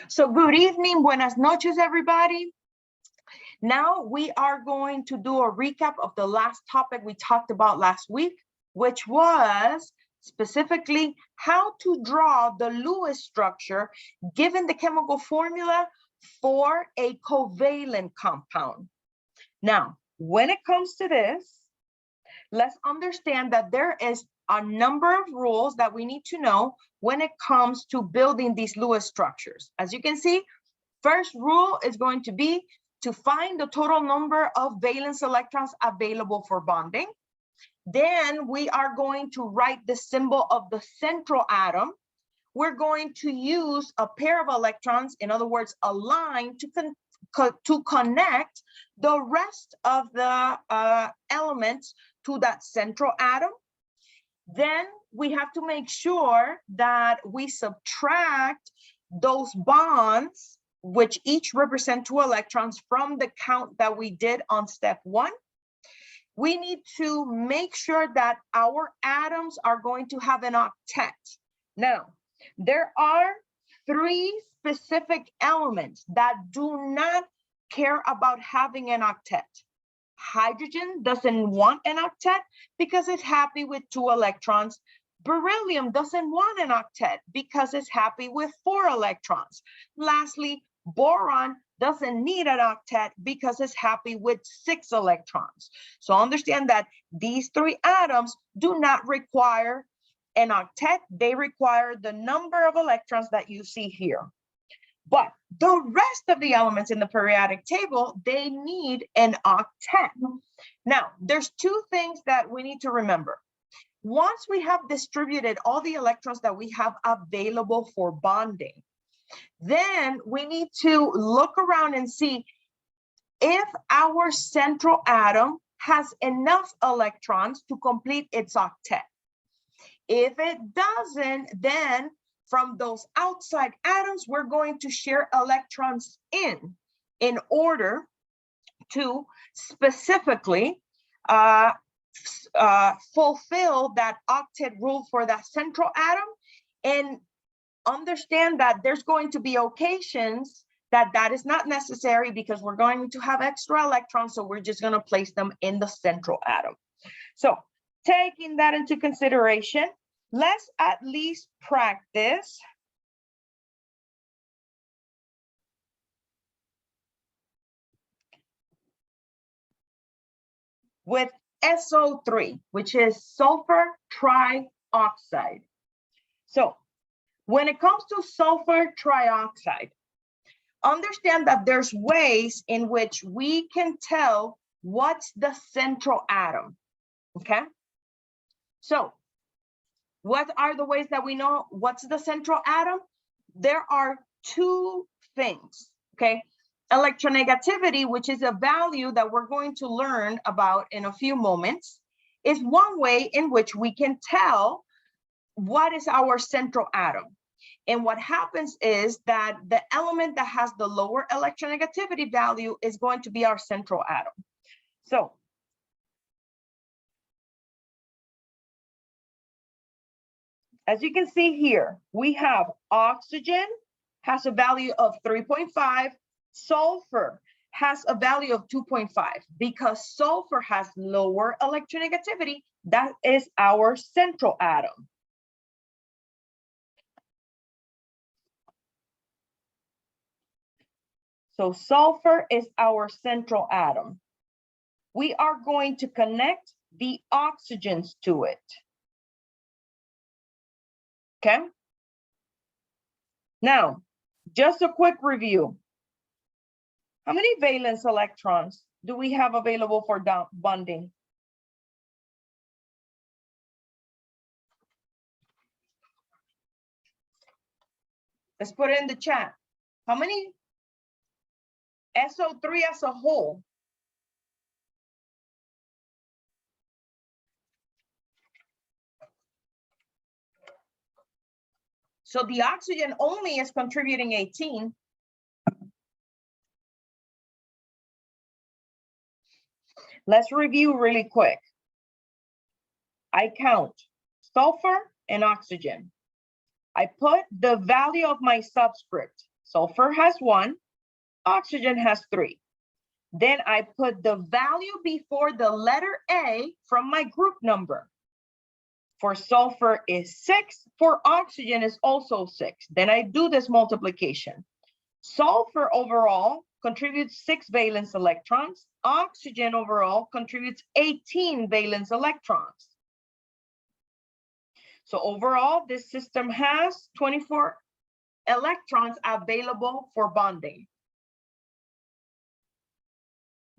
So good evening, buenas noches, everybody. Now we are going to do a recap of the last topic we talked about last week, which was specifically how to draw the Lewis structure given the chemical formula for a covalent compound. Now, when it comes to this, let's understand that there is a number of rules that we need to know when it comes to building these Lewis structures. As you can see, first rule is going to be to find the total number of valence electrons available for bonding. Then we are going to write the symbol of the central atom. We're going to use a pair of electrons, in other words, a line to connect the rest of the elements to that central atom. Then we have to make sure that we subtract those bonds, which each represent 2 electrons, from the count that we did on step 1. We need to make sure that our atoms are going to have an octet. Now, there are 3 specific elements that do not care about having an octet. Hydrogen doesn't want an octet because it's happy with 2 electrons. Beryllium doesn't want an octet because it's happy with 4 electrons. Lastly, boron doesn't need an octet because it's happy with 6 electrons. So understand that these 3 atoms do not require an octet. They require the number of electrons that you see here. But the rest of the elements in the periodic table, they need an octet. Now, there's 2 things that we need to remember. Once we have distributed all the electrons that we have available for bonding, then we need to look around and see if our central atom has enough electrons to complete its octet. If it doesn't, then from those outside atoms, we're going to share electrons in order to specifically fulfill that octet rule for that central atom. And understand that there's going to be occasions that is not necessary because we're going to have extra electrons, so we're just going to place them in the central atom. So taking that into consideration, let's at least practice with SO3, which is sulfur trioxide. So when it comes to sulfur trioxide, understand that there's ways in which we can tell what's the central atom, okay? So what are the ways that we know what's the central atom? There are 2 things, okay? Electronegativity, which is a value that we're going to learn about in a few moments, is one way in which we can tell what is our central atom. And what happens is that the element that has the lower electronegativity value is going to be our central atom. So as you can see here, we have oxygen has a value of 3.5, sulfur has a value of 2.5. Because sulfur has lower electronegativity, that is our central atom. So sulfur is our central atom. We are going to connect the oxygens to it. Okay. Now, just a quick review. How many valence electrons do we have available for bonding? Let's put it in the chat. How many? SO3 as a whole. So the oxygen only is contributing 18. Let's review really quick. I count sulfur and oxygen. I put the value of my subscript. Sulfur has 1, oxygen has 3. Then I put the value before the letter A from my group number. For sulfur is 6, for oxygen is also 6. Then I do this multiplication. Sulfur overall contributes 6 valence electrons. Oxygen overall contributes 18 valence electrons. So overall, this system has 24 electrons available for bonding.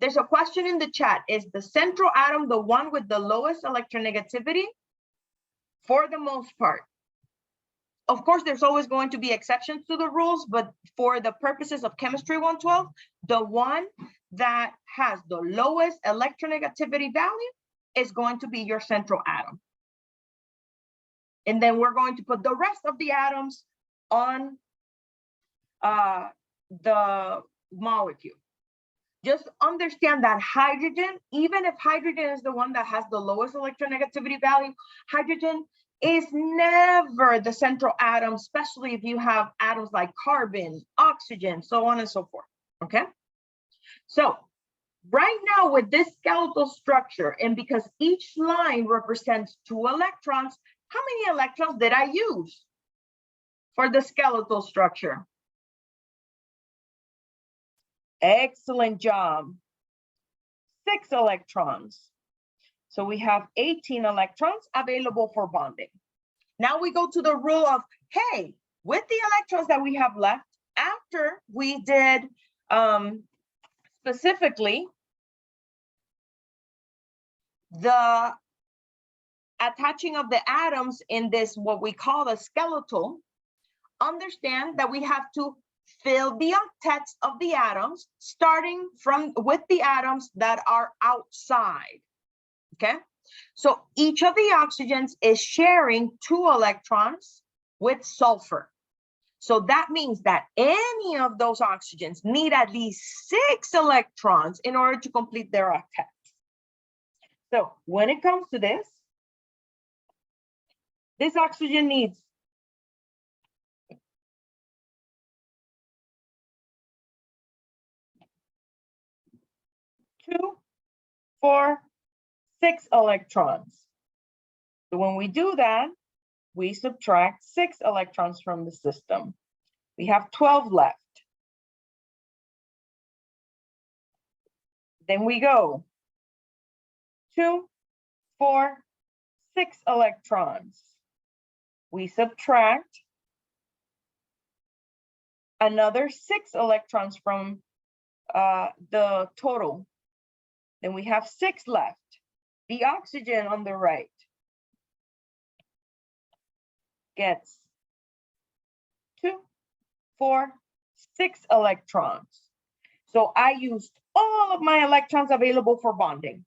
There's a question in the chat. Is the central atom the one with the lowest electronegativity? For the most part. Of course, there's always going to be exceptions to the rules, but for the purposes of chemistry 112, the one that has the lowest electronegativity value is going to be your central atom. And then we're going to put the rest of the atoms on the molecule. Just understand that hydrogen, even if hydrogen is the one that has the lowest electronegativity value, hydrogen is never the central atom, especially if you have atoms like carbon, oxygen, so on and so forth, okay? So right now with this skeletal structure, and because each line represents 2 electrons, how many electrons did I use for the skeletal structure? Excellent job. 6 electrons. So we have 18 electrons available for bonding. Now we go to the rule of, hey, with the electrons that we have left, after we did specifically the attaching of the atoms in this, what we call the skeletal, understand that we have to fill the octets of the atoms, starting with the atoms that are outside, okay? So each of the oxygens is sharing 2 electrons with sulfur. So that means that any of those oxygens need at least 6 electrons in order to complete their octets. So when it comes to this oxygen needs 2, 4, 6 electrons. So when we do that, we subtract 6 electrons from the system. We have 12 left. Then we go 2, 4, 6 electrons. We subtract another 6 electrons from the total. Then we have 6 left. The oxygen on the right gets 2, 4, 6 electrons. So I used all of my electrons available for bonding.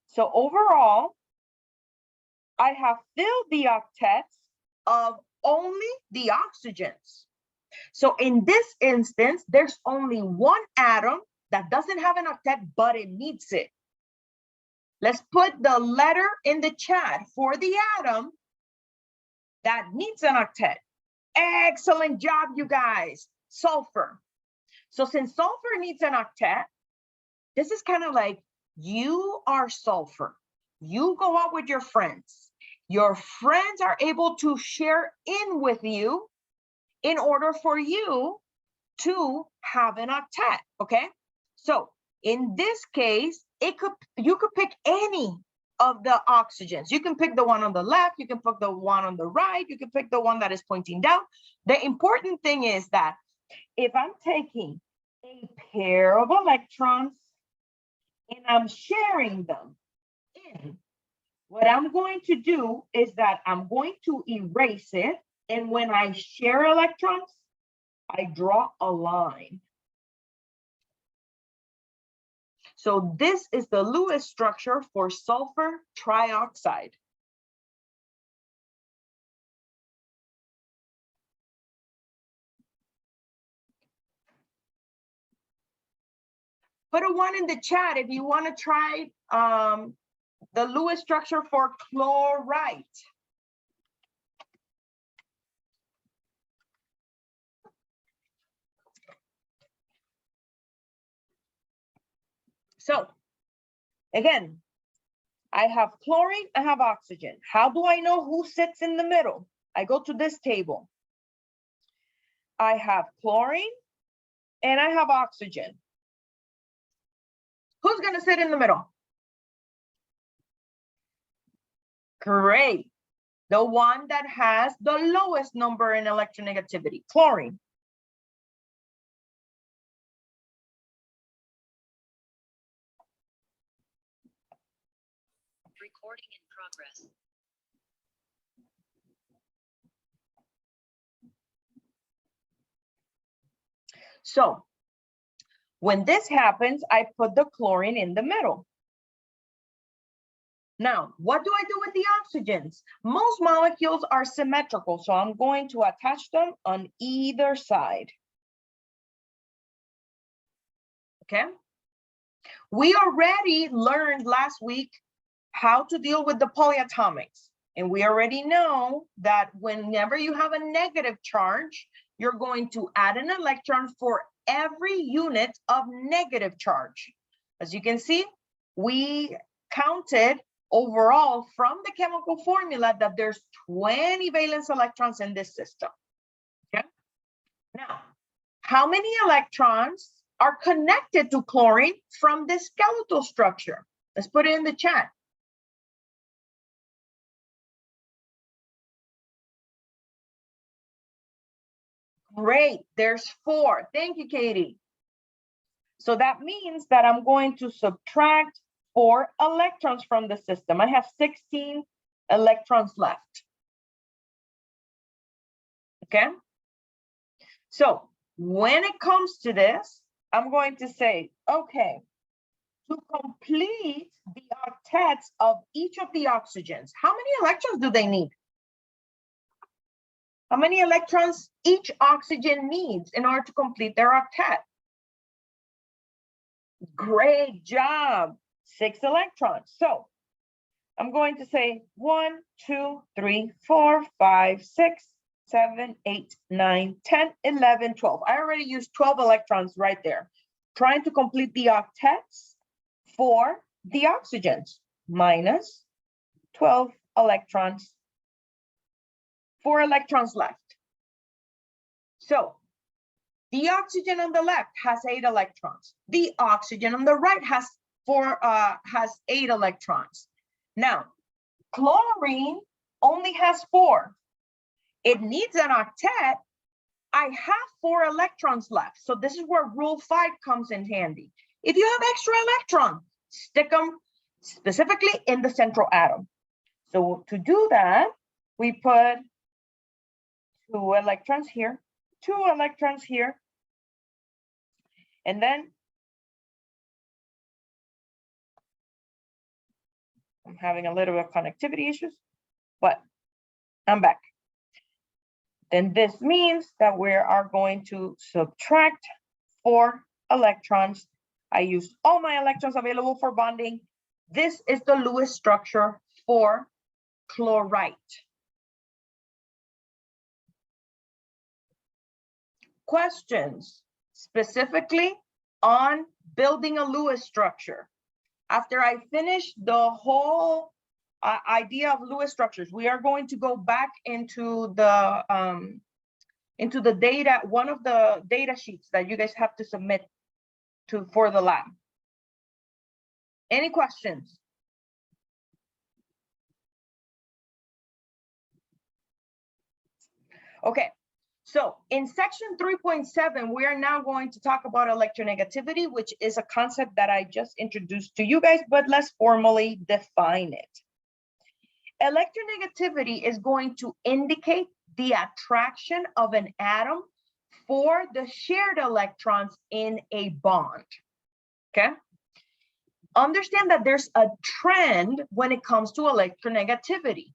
So overall, I have filled the octets of only the oxygens. So in this instance, there's only one atom that doesn't have an octet, but it needs it. Let's put the letter in the chat for the atom that needs an octet. Excellent job, you guys. Sulfur. So since sulfur needs an octet, this is kind of like you are sulfur. You go out with your friends. Your friends are able to share in with you in order for you to have an octet, okay? So in this case, you could pick any of the oxygens. You can pick the one on the left, you can pick the one on the right, you can pick the one that is pointing down. The important thing is that if I'm taking a pair of electrons and I'm sharing them in, what I'm going to do is that I'm going to erase it. And when I share electrons, I draw a line. So this is the Lewis structure for sulfur trioxide. Put a 1 in the chat if you want to try the Lewis structure for chlorite. So again, I have chlorine, I have oxygen. How do I know who sits in the middle? I go to this table. I have chlorine and I have oxygen. Who's going to sit in the middle? Great. The one that has the lowest number in electronegativity, chlorine. Recording in progress. So when this happens, I put the chlorine in the middle. Now, what do I do with the oxygens? Most molecules are symmetrical, so I'm going to attach them on either side. Okay? We already learned last week how to deal with the polyatomics. And we already know that whenever you have a negative charge, you're going to add an electron for every unit of negative charge. As you can see, we counted overall from the chemical formula that there's 20 valence electrons in this system. Okay. Now, how many electrons are connected to chlorine from this skeletal structure? Let's put it in the chat. Great, there's 4. Thank you, Katie. So that means that I'm going to subtract 4 electrons from the system. I have 16 electrons left. Okay. So when it comes to this, I'm going to say, okay, to complete the octets of each of the oxygens, how many electrons do they need? How many electrons each oxygen needs in order to complete their octet? Great job. 6 electrons. So I'm going to say 1, 2, 3, 4, 5, 6, 7, 8, 9, 10, 11, 12. I already used 12 electrons right there. Trying to complete the octets for the oxygens. Minus 12 electrons. 4 electrons left. So the oxygen on the left has 8 electrons. The oxygen on the right has 8 electrons. Now, chlorine only has 4. It needs an octet. I have 4 electrons left. So this is where rule 5 comes in handy. If you have extra electrons, stick them specifically in the central atom. So to do that, we put 2 electrons here, 2 electrons here, and then I'm having a little bit of connectivity issues, but I'm back. Then this means that we are going to subtract 4 electrons. I used all my electrons available for bonding. This is the Lewis structure for chlorite. Questions specifically on building a Lewis structure. After I finish the whole idea of Lewis structures, we are going to go back into the data, one of the data sheets that you guys have to submit for the lab. Any questions? Okay, so in section 3.7, we are now going to talk about electronegativity, which is a concept that I just introduced to you guys, but let's formally define it. Electronegativity is going to indicate the attraction of an atom for the shared electrons in a bond, okay? Understand that there's a trend when it comes to electronegativity.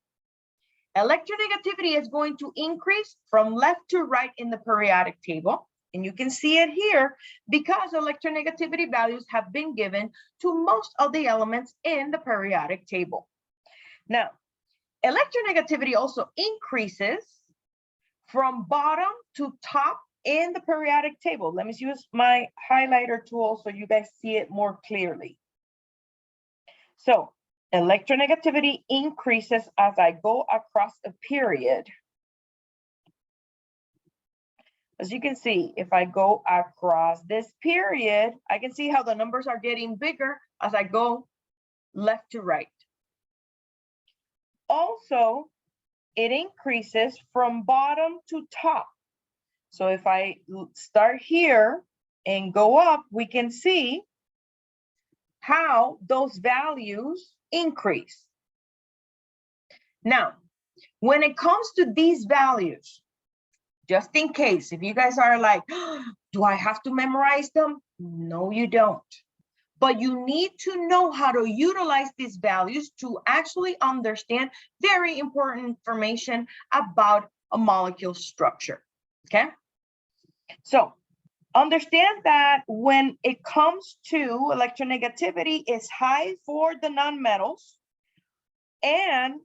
Electronegativity is going to increase from left to right in the periodic table. And you can see it here because electronegativity values have been given to most of the elements in the periodic table. Now, electronegativity also increases from bottom to top in the periodic table, let me use my highlighter tool so you guys see it more clearly. So electronegativity increases as I go across a period. As you can see, if I go across this period, I can see how the numbers are getting bigger as I go left to right. Also, it increases from bottom to top. So if I start here and go up, we can see how those values increase. Now, when it comes to these values, just in case, if you guys are like, oh, do I have to memorize them? No, you don't. But you need to know how to utilize these values to actually understand very important information about a molecule structure, okay? So understand that when it comes to electronegativity, it's high for the nonmetals, and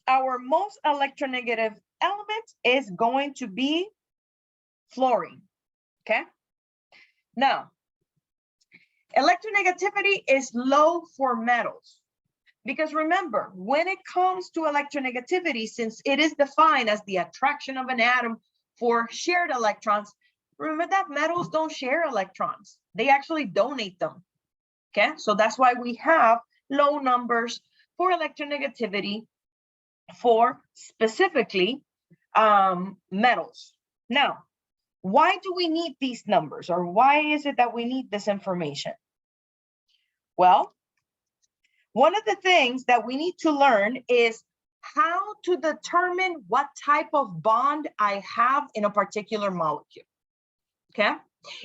our most electronegative element is going to be fluorine, okay? Now, electronegativity is low for metals because remember, when it comes to electronegativity, since it is defined as the attraction of an atom for shared electrons, remember that metals don't share electrons. They actually donate them, okay? So that's why we have low numbers for electronegativity for specifically metals. Now, why do we need these numbers, or why is it that we need this information? Well, one of the things that we need to learn is how to determine what type of bond I have in a particular molecule, okay?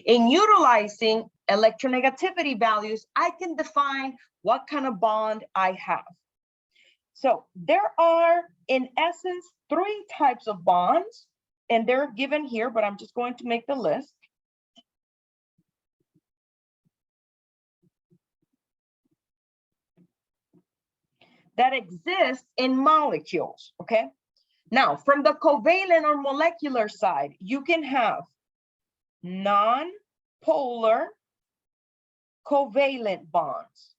In utilizing electronegativity values, I can define what kind of bond I have. So there are, in essence, 3 types of bonds, and they're given here, but I'm just going to make the list. That exist in molecules, okay? Now, from the covalent or molecular side, you can have non-polar covalent bonds.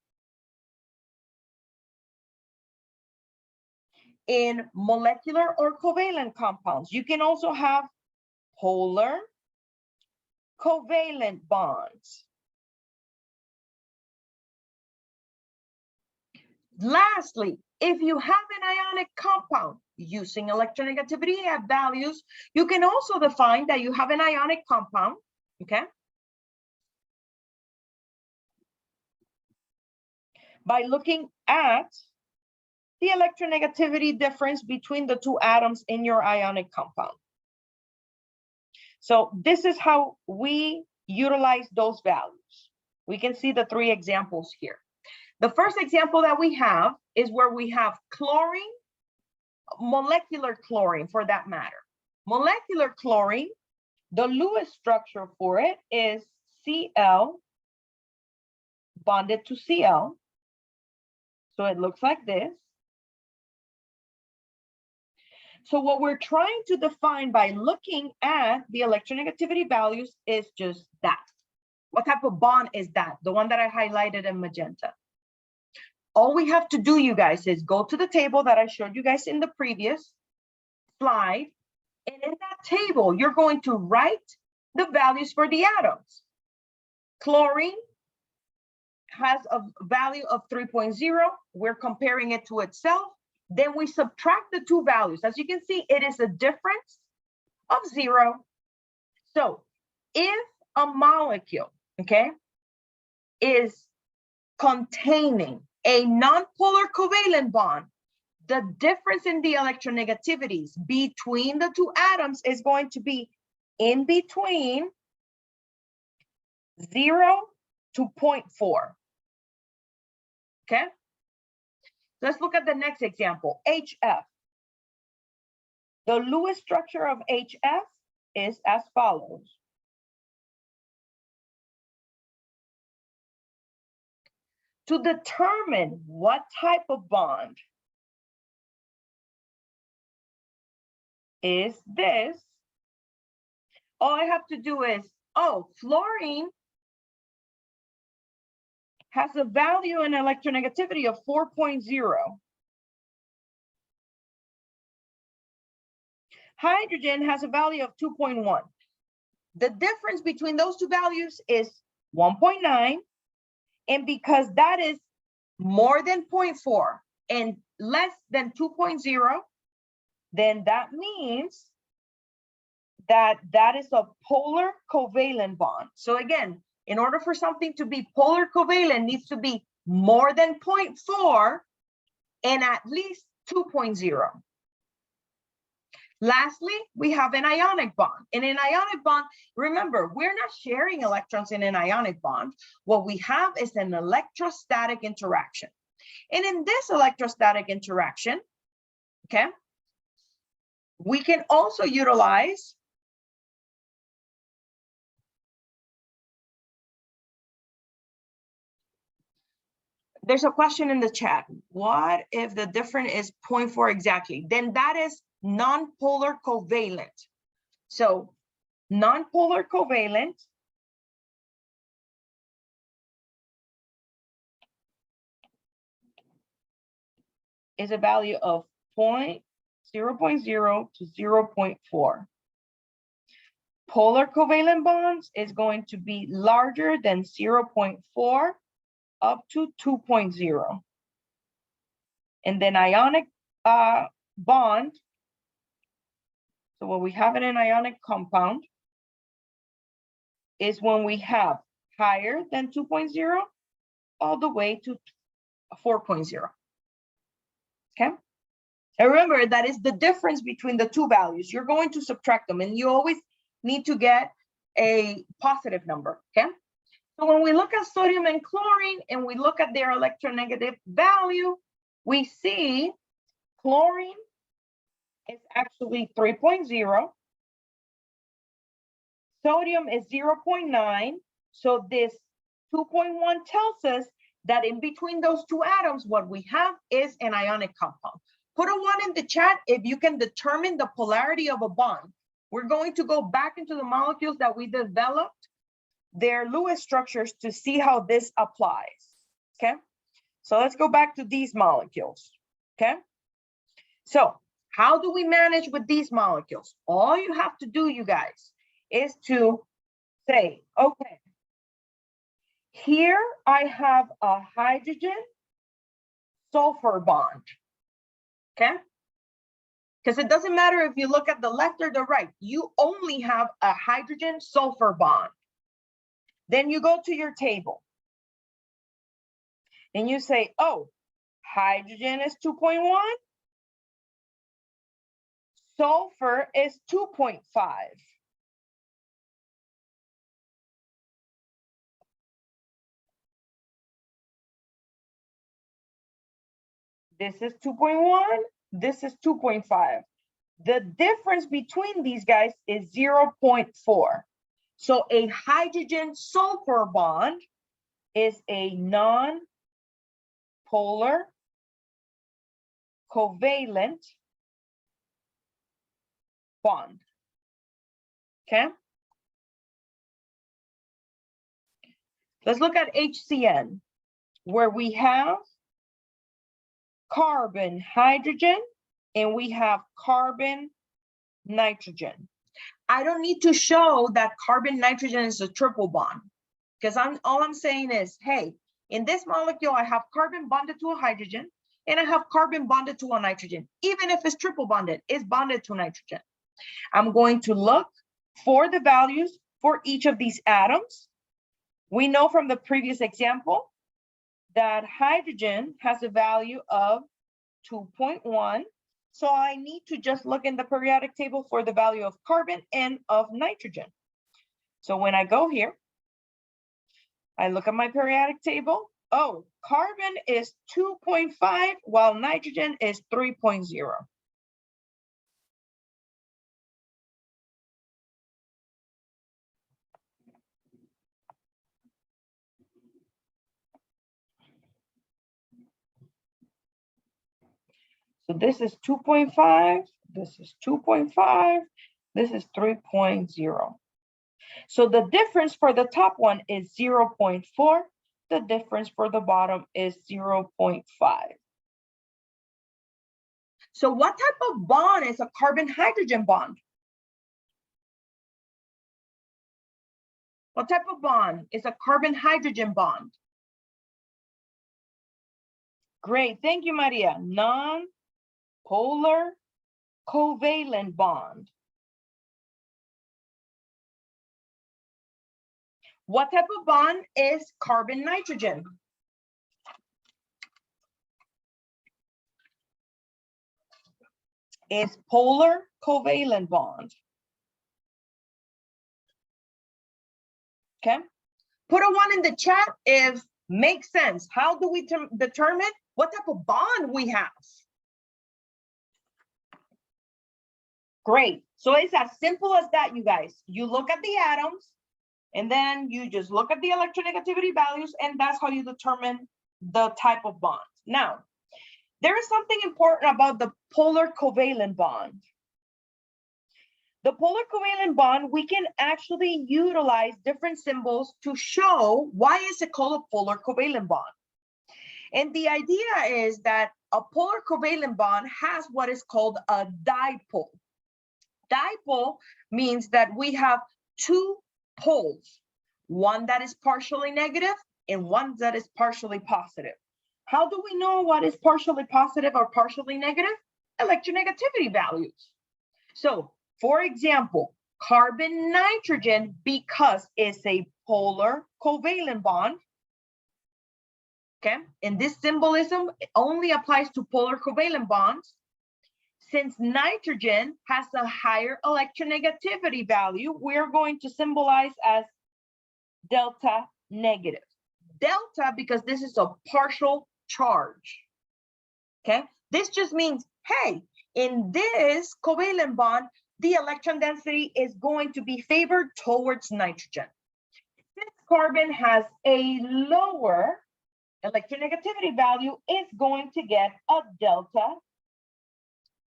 In molecular or covalent compounds, you can also have polar covalent bonds. Lastly, if you have an ionic compound using electronegativity values, you can also define that you have an ionic compound, okay? By looking at the electronegativity difference between the 2 atoms in your ionic compound. So this is how we utilize those values. We can see the 3 examples here. The first example that we have is where we have chlorine, molecular chlorine for that matter. Molecular chlorine, the Lewis structure for it is Cl bonded to Cl. So it looks like this. So what we're trying to define by looking at the electronegativity values is just that. What type of bond is that? The one that I highlighted in magenta. All we have to do, you guys, is go to the table that I showed you guys in the previous slide. And in that table, you're going to write the values for the atoms. Chlorine has a value of 3.0. We're comparing it to itself. Then we subtract the 2 values. As you can see, it is a difference of 0. So if a molecule, okay, is containing a nonpolar covalent bond, the difference in the electronegativities between the 2 atoms is going to be in between 0 to 0.4. Okay? Let's look at the next example, HF. The Lewis structure of HF is as follows. To determine what type of bond is this, all I have to do is, oh, fluorine has a value in electronegativity of 4.0. Hydrogen has a value of 2.1. The difference between those two values is 1.9. And because that is more than 0.4 and less than 2.0, then that means that that is a polar covalent bond. So again, in order for something to be polar covalent, it needs to be more than 0.4 and at least 2.0. Lastly, we have an ionic bond. In an ionic bond, remember, we're not sharing electrons in an ionic bond. What we have is an electrostatic interaction. And in this electrostatic interaction, okay, we can also utilize there's a question in the chat. What if the difference is 0.4 exactly? Then that is nonpolar covalent. So nonpolar covalent is a value of 0.0 to 0.4. Polar covalent bonds is going to be larger than 0.4 up to 2.0. And then ionic bond, so what we have in an ionic compound is when we have higher than 2.0 all the way to 4.0. Okay? And remember, that is the difference between the two values. You're going to subtract them, and you always need to get a positive number. Okay? So when we look at sodium and chlorine and we look at their electronegative value, we see chlorine is actually 3.0. Sodium is 0.9. So this 2.1 tells us that in between those two atoms, what we have is an ionic compound. Put a 1 in the chat if you can determine the polarity of a bond. We're going to go back into the molecules that we developed, their Lewis structures, to see how this applies. Okay, so let's go back to these molecules. Okay, so how do we manage with these molecules? All you have to do, you guys, is to say, okay, here I have a hydrogen sulfur bond. Okay, because it doesn't matter if you look at the left or the right, you only have a hydrogen sulfur bond. Then you go to your table and you say, oh, hydrogen is 2.1, sulfur is 2.5. This is 2.1, this is 2.5. The difference between these guys is 0.4. So a hydrogen sulfur bond is a non-polar covalent bond. Okay. Let's look at HCN, where we have carbon, hydrogen, and we have carbon, nitrogen. I don't need to show that carbon, nitrogen is a triple bond, because all I'm saying is, hey, in this molecule, I have carbon bonded to a hydrogen, and I have carbon bonded to a nitrogen. Even if it's triple bonded, it's bonded to nitrogen. I'm going to look for the values for each of these atoms. We know from the previous example that hydrogen has a value of 2.1. So I need to just look in the periodic table for the value of carbon and of nitrogen. So when I go here, I look at my periodic table. Oh, carbon is 2.5 while nitrogen is 3.0. So this is 2.5, this is 2.5, this is 3.0. So the difference for the top one is 0.4. The difference for the bottom is 0.5. So what type of bond is a carbon-hydrogen bond? What type of bond is a carbon-hydrogen bond? Great, thank you, Maria. Non-polar covalent bond. What type of bond is carbon-nitrogen? It's polar covalent bond. Okay, put a 1 in the chat if makes sense. How do we determine what type of bond we have? Great, so it's as simple as that, you guys. You look at the atoms, and then you just look at the electronegativity values, and that's how you determine the type of bond. Now, there is something important about the polar covalent bond. The polar covalent bond, we can actually utilize different symbols to show why is it called a polar covalent bond. And the idea is that a polar covalent bond has what is called a dipole. Dipole means that we have two poles, one that is partially negative and one that is partially positive. How do we know what is partially positive or partially negative? Electronegativity values. So, for example, carbon-nitrogen, because it's a polar covalent bond, okay, and this symbolism only applies to polar covalent bonds. Since nitrogen has a higher electronegativity value, we're going to symbolize as delta negative. Delta, because this is a partial charge, okay? This just means, hey, in this covalent bond, the electron density is going to be favored towards nitrogen. Since carbon has a lower electronegativity value, it's going to get a delta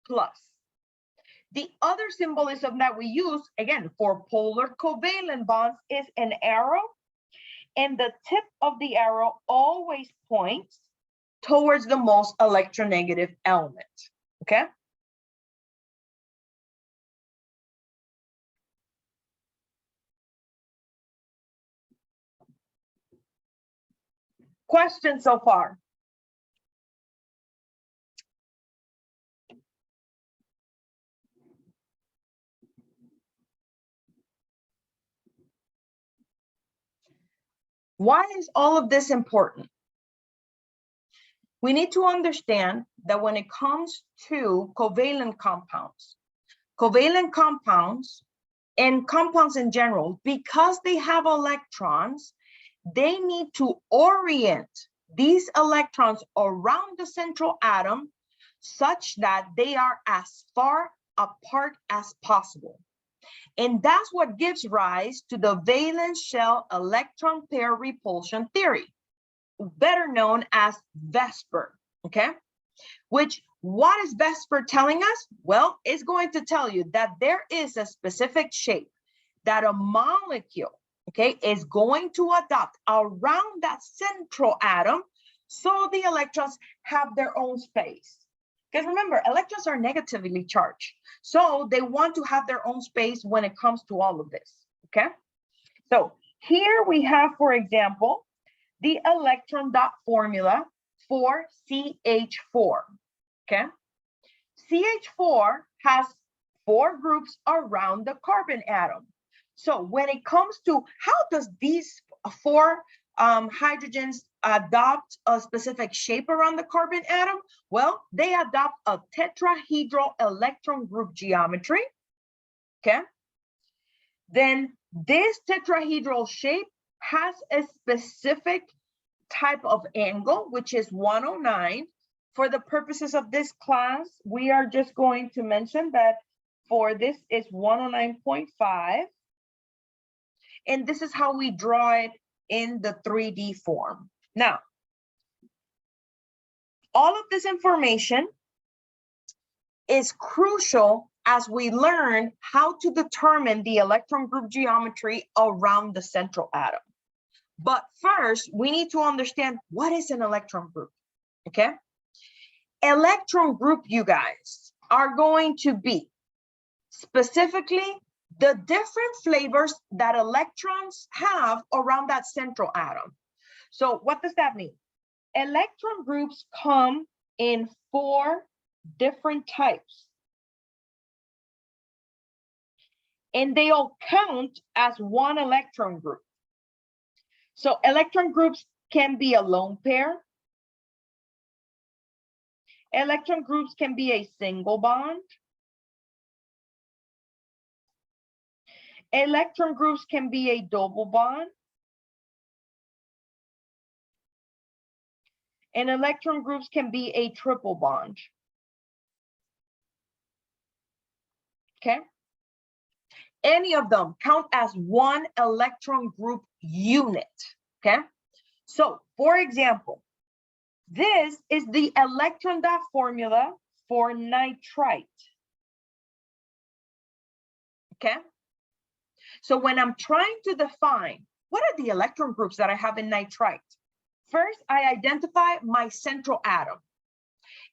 plus. The other symbolism that we use, again, for polar covalent bonds is an arrow, and the tip of the arrow always points towards the most electronegative element, okay? Questions so far? Why is all of this important? We need to understand that when it comes to covalent compounds and compounds in general, because they have electrons, they need to orient these electrons around the central atom such that they are as far apart as possible. And that's what gives rise to the valence shell electron pair repulsion theory, better known as VSEPR, okay? Which, what is VSEPR telling us? Well, it's going to tell you that there is a specific shape that a molecule, okay, is going to adopt around that central atom so the electrons have their own space. Because remember, electrons are negatively charged. So they want to have their own space when it comes to all of this, okay? So here we have, for example, the electron dot formula for CH4, okay? CH4 has 4 groups around the carbon atom. So when it comes to how does these 4 hydrogens adopt a specific shape around the carbon atom? Well, they adopt a tetrahedral electron group geometry, okay? Then this tetrahedral shape has a specific type of angle, which is 109. For the purposes of this class, we are just going to mention that for this is 109.5. And this is how we draw it in the 3D form. Now, all of this information is crucial as we learn how to determine the electron group geometry around the central atom. But first, we need to understand what is an electron group, okay? Electron group, you guys, are going to be specifically the different flavors that electrons have around that central atom. So what does that mean? Electron groups come in 4 different types. And they all count as one electron group. So electron groups can be a lone pair. Electron groups can be a single bond. Electron groups can be a double bond. And electron groups can be a triple bond. Okay? Any of them count as one electron group unit. Okay? So, for example, this is the electron dot formula for nitrite. Okay? So when I'm trying to define what are the electron groups that I have in nitrite, first I identify my central atom.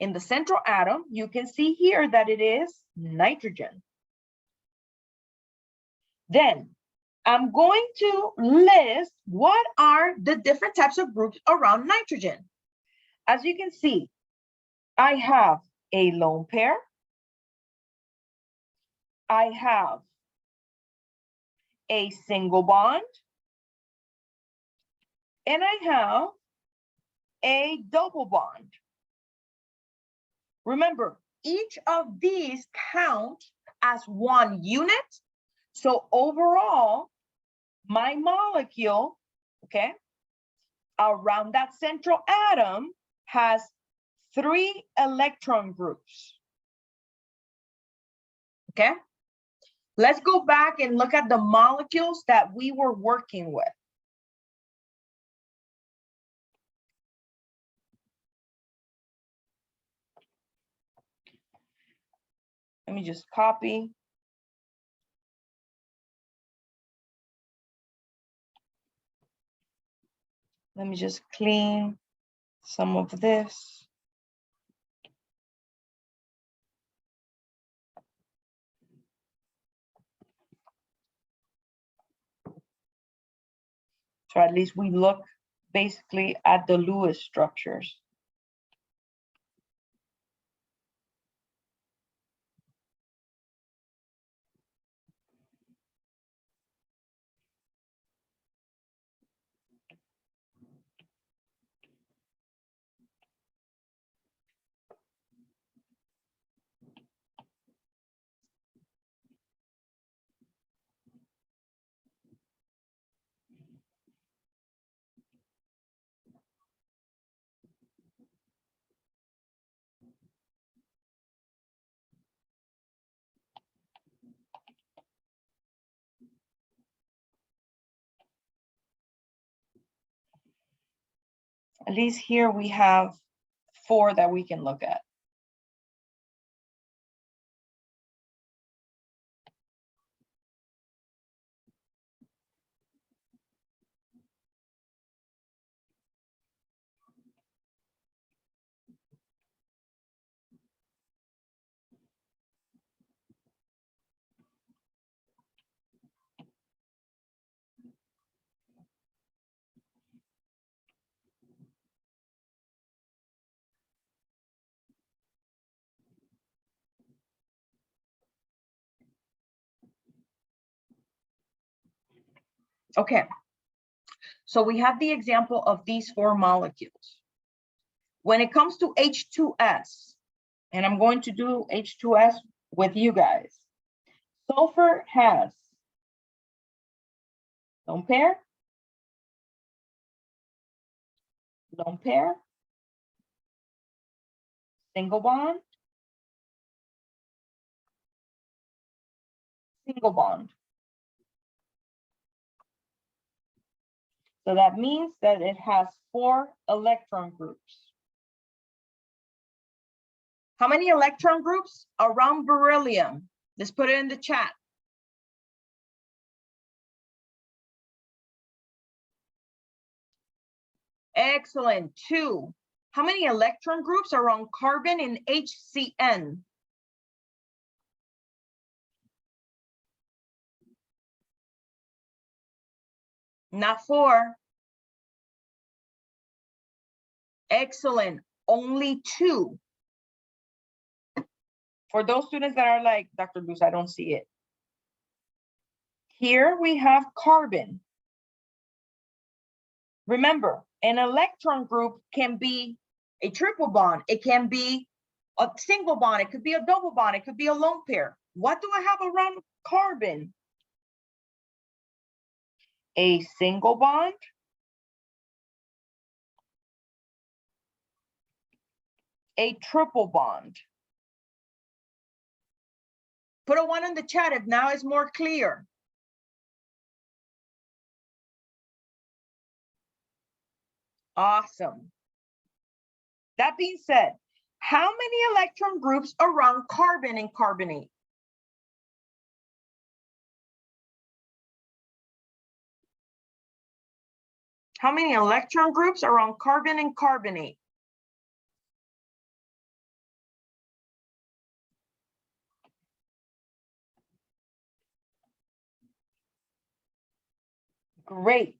In the central atom, you can see here that it is nitrogen. Then I'm going to list what are the different types of groups around nitrogen. As you can see, I have a lone pair. I have a single bond. And I have a double bond. Remember, each of these count as one unit. So overall, my molecule, okay, around that central atom has 3 electron groups. Okay, let's go back and look at the molecules that we were working with. Let me just copy. Let me just clean some of this. So at least we look basically at the Lewis structures. At least here we have 4 that we can look at. Okay, so we have the example of these 4 molecules. When it comes to H2S, and I'm going to do H2S with you guys, sulfur has lone pair, single bond, single bond. So that means that it has 4 electron groups. How many electron groups around beryllium? Let's put it in the chat. Excellent. 2. How many electron groups are on carbon in HCN? Not 4. Excellent. Only 2. For those students that are like, Dr. Luz, I don't see it. Here we have carbon. Remember, an electron group can be a triple bond. It can be a single bond. It could be a double bond. It could be a lone pair. What do I have around carbon? A single bond, a triple bond. Put a 1 in the chat if now it's more clear. Awesome. That being said, how many electron groups around carbon and carbonate? How many electron groups around carbon and carbonate? Great.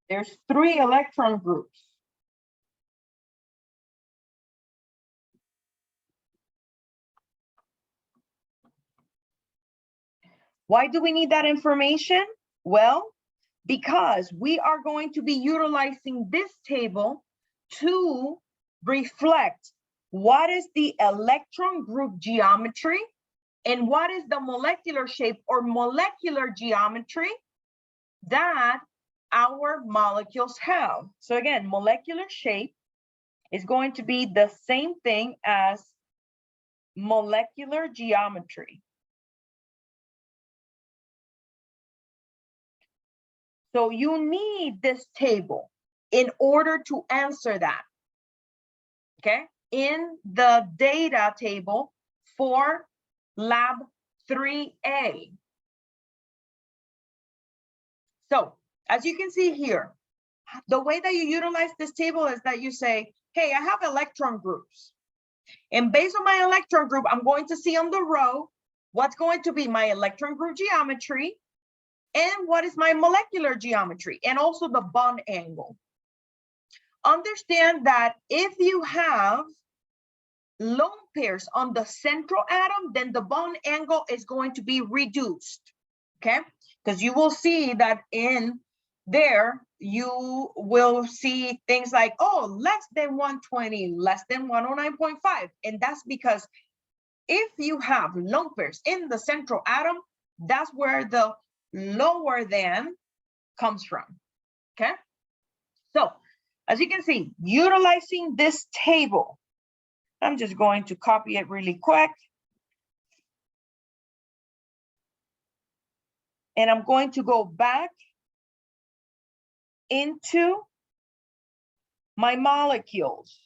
There's 3 electron groups. Why do we need that information? Well, because we are going to be utilizing this table to reflect what is the electron group geometry and what is the molecular shape or molecular geometry that our molecules have. So again, molecular shape is going to be the same thing as molecular geometry. So you need this table in order to answer that, okay? In the data table for lab 3A. So as you can see here, the way that you utilize this table is that you say, hey, I have electron groups. And based on my electron group, I'm going to see on the row what's going to be my electron group geometry and what is my molecular geometry and also the bond angle. Understand that if you have lone pairs on the central atom, then the bond angle is going to be reduced, okay? Because you will see that in there, you will see things like, oh, less than 120, less than 109.5. And that's because if you have lone pairs in the central atom, that's where the lower than comes from, okay? So as you can see, utilizing this table, I'm just going to copy it really quick. And I'm going to go back into my molecules.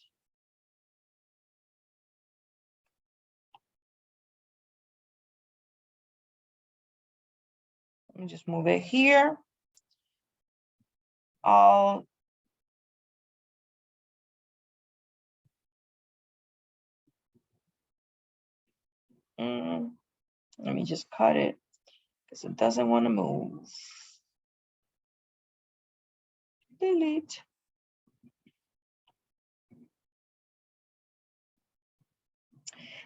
Let me just move it here. Let me just cut it because it doesn't want to move. Delete.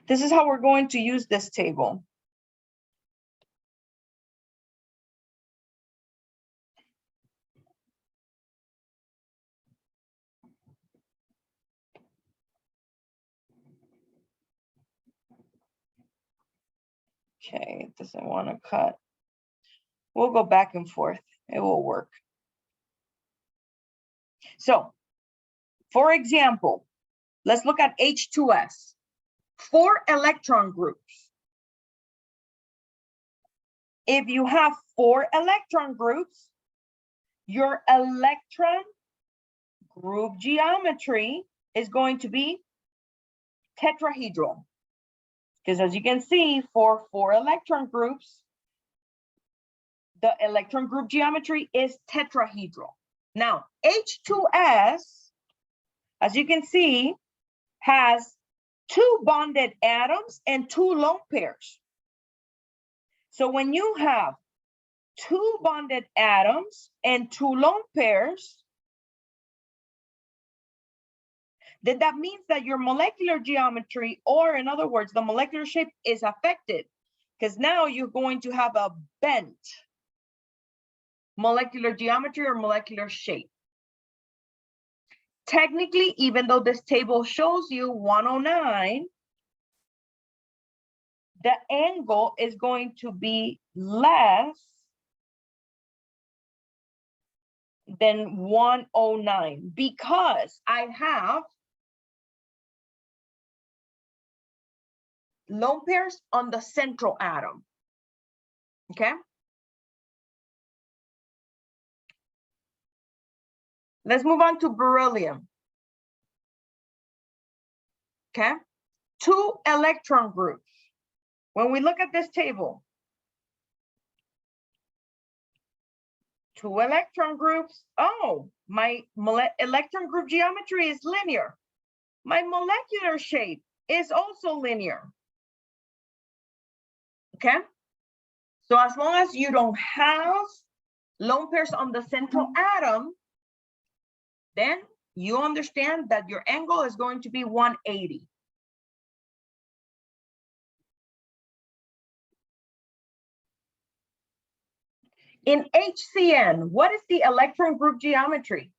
This is how we're going to use this table. Okay, it doesn't want to cut. We'll go back and forth. It will work. So, for example, let's look at H2S. 4 electron groups. If you have 4 electron groups, your electron group geometry is going to be tetrahedral. Because as you can see, for 4 electron groups, the electron group geometry is tetrahedral. Now, H2S, as you can see, has 2 bonded atoms and 2 lone pairs. So when you have 2 bonded atoms and 2 lone pairs, then that means that your molecular geometry, or in other words, the molecular shape is affected, because now you're going to have a bent molecular geometry or molecular shape. Technically, even though this table shows you 109, the angle is going to be less than 109 because I have lone pairs on the central atom, okay? Let's move on to beryllium, okay? 2 electron groups. When we look at this table, 2 electron groups. Oh, my electron group geometry is linear. My molecular shape is also linear. Okay? So as long as you don't have lone pairs on the central atom, then you understand that your angle is going to be 180. In HCN, what is the electron group geometry?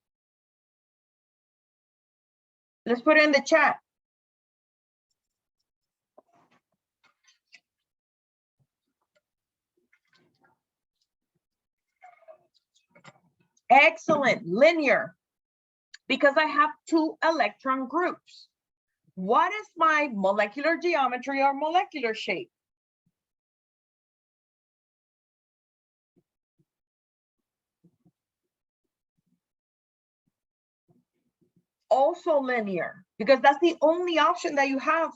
Let's put it in the chat. Excellent, linear, because I have 2 electron groups. What is my molecular geometry or molecular shape? Also linear, because that's the only option that you have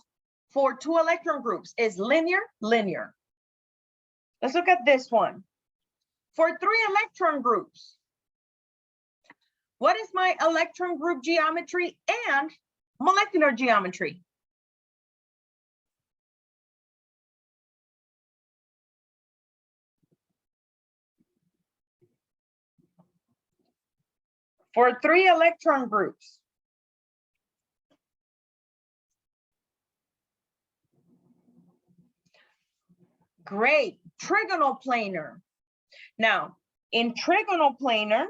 for 2 electron groups is linear, linear. Let's look at this one. For 3 electron groups, what is my electron group geometry and molecular geometry? For 3 electron groups, great, trigonal planar. Now, in trigonal planar,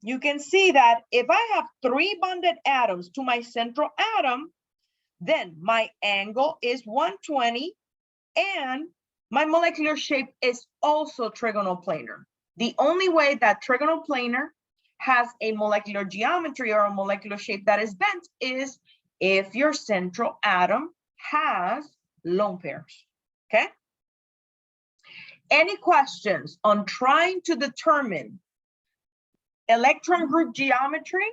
you can see that if I have 3 bonded atoms to my central atom, then my angle is 120 and my molecular shape is also trigonal planar. The only way that trigonal planar has a molecular geometry or a molecular shape that is bent is if your central atom has lone pairs, okay? Any questions on trying to determine electron group geometry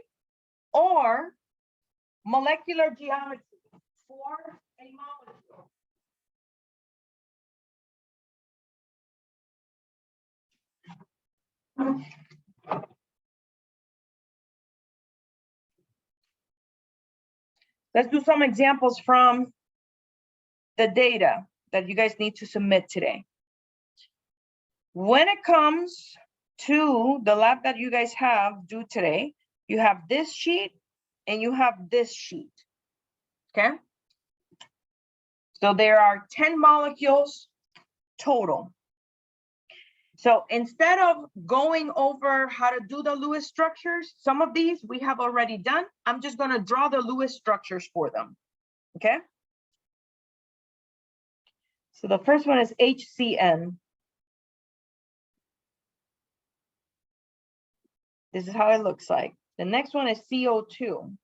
or molecular geometry for a molecule? Let's do some examples from the data that you guys need to submit today. When it comes to the lab that you guys have due today, you have this sheet and you have this sheet, okay? So there are 10 molecules total. So instead of going over how to do the Lewis structures, some of these we have already done. I'm just going to draw the Lewis structures for them, okay? So the first one is HCN. This is how it looks like. The next one is CO2.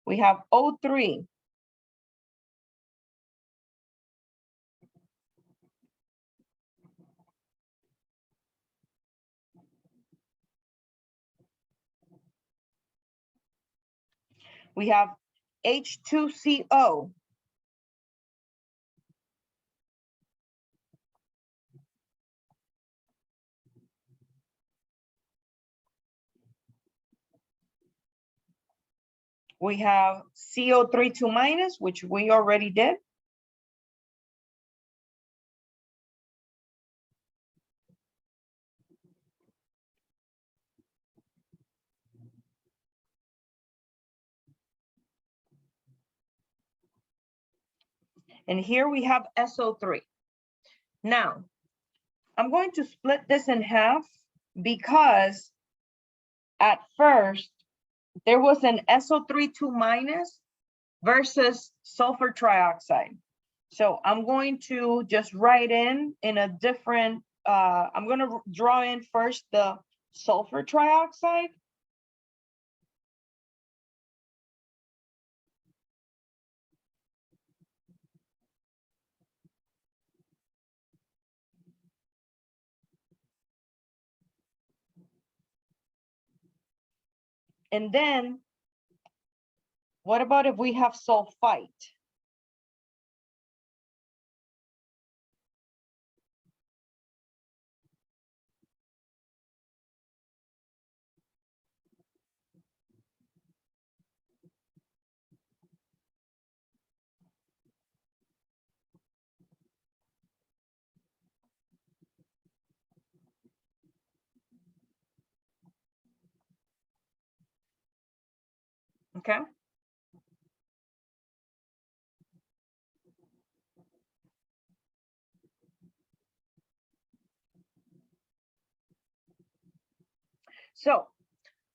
We have O3. We have H2CO. We have CO3 2 minus, which we already did. And here we have SO3. Now, I'm going to split this in half because at first there was an SO3 2 minus versus sulfur trioxide. So I'm going to just write in a different, I'm going to draw in first the sulfur trioxide. And then, what about if we have sulfite? Okay. So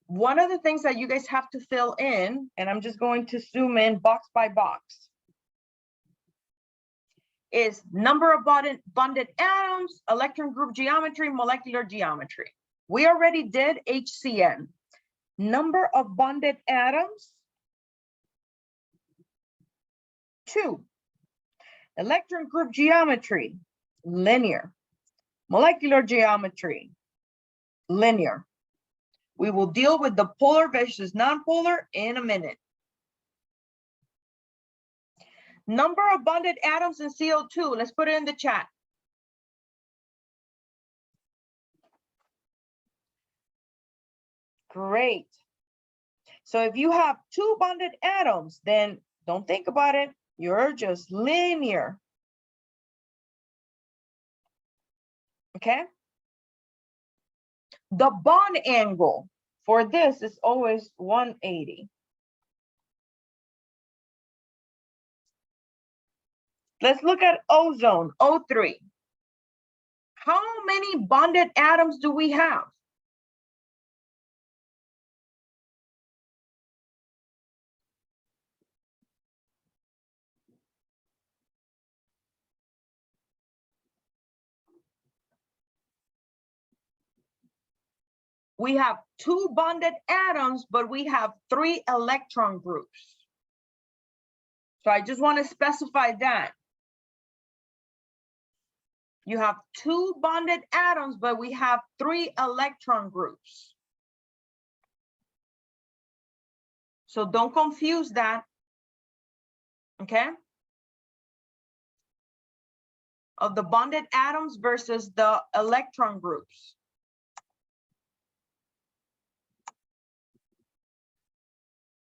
one of the things that you guys have to fill in, and I'm just going to zoom in box by box, is number of bonded atoms, electron group geometry, molecular geometry. We already did HCN. Number of bonded atoms, 2. Electron group geometry, linear. Molecular geometry, linear. We will deal with the polar versus nonpolar in a minute. Number of bonded atoms in CO2, let's put it in the chat. Great. So if you have 2 bonded atoms, then don't think about it. You're just linear. Okay? The bond angle for this is always 180. Let's look at ozone, O3. How many bonded atoms do we have? We have 2 bonded atoms, but we have 3 electron groups. So I just want to specify that. You have 2 bonded atoms, but we have 3 electron groups. So don't confuse that, okay? Of the bonded atoms versus the electron groups.